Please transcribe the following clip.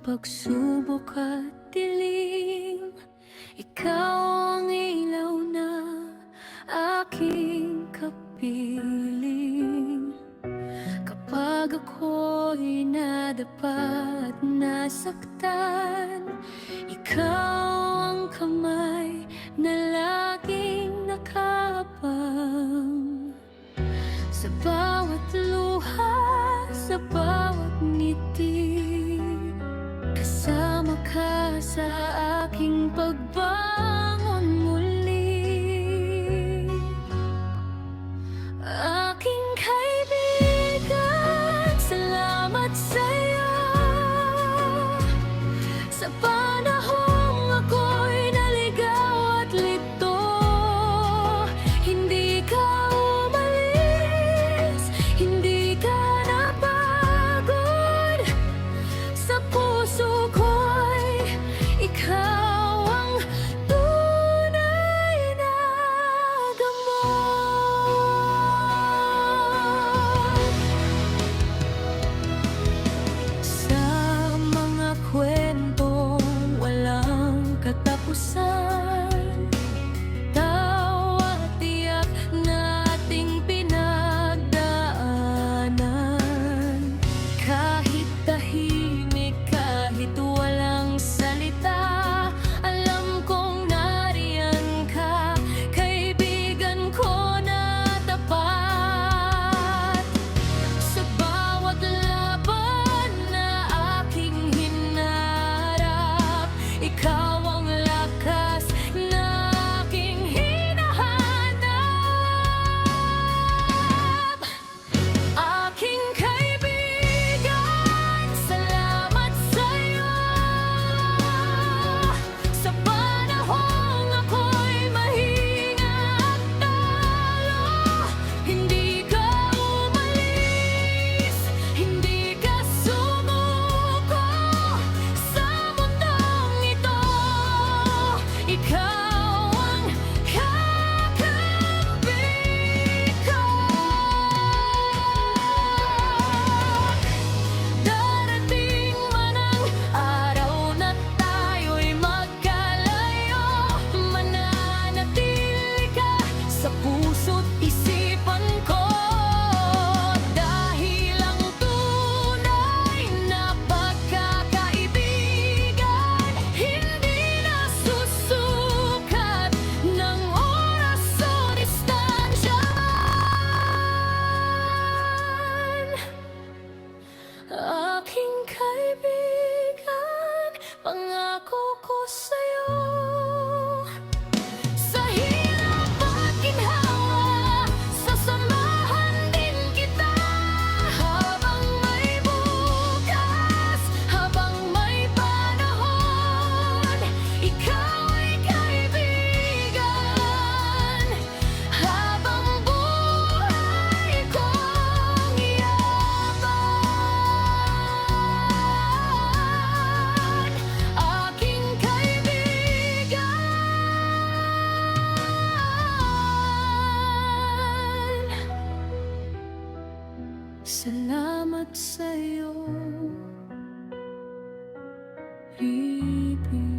pagsubok at dilim, ikaw ang ilaw na aking kapiling. Kapag ako'y nadapa at nasaktan, ikaw ang kamay na laging nakabang. Sa bawat luha, sa bawat ngiti, kasama ka sa aking pagbangon muli. Aking kaibigan, salamat sa'yo. Sa panahong ako'y naligaw at lito, hindi ka umalis, hindi ka napagod. Sa puso ko'y ikaw ang tunay na gamot. Sa mga kwentong walang katapusan, tawa at tiyak na ating pinagdaanan. Kahit tahimik, kahit walang salita, alam kong nariyan ka, kaibigan ko na tapat. Sa bawat laban na aking hinarap, ikaw ang lakas na aking hinahanap. Aking kaibigan, salamat sa'yo. Sa panahong ako'y mahina at talo, hindi ka umalis, hindi ka sumuko. Sa mundong ito, ikaw ang kakampi ko. Darating man ang araw na tayo'y magkalayo, mananatili ka sa puso't isipan ko. Dahil ang tunay na pagkakaibigan hindi nasusukat ng oras o distansya. Aking kaibigan, pangako ko sa'yo. Sa hirap at ginhawa, sasamahan din kita. Habang may bukas, habang may panahon, ikaw ay kaibigan. Habang buhay kong iyaban, aking kaibigan. Salamat sa'yo, ibig.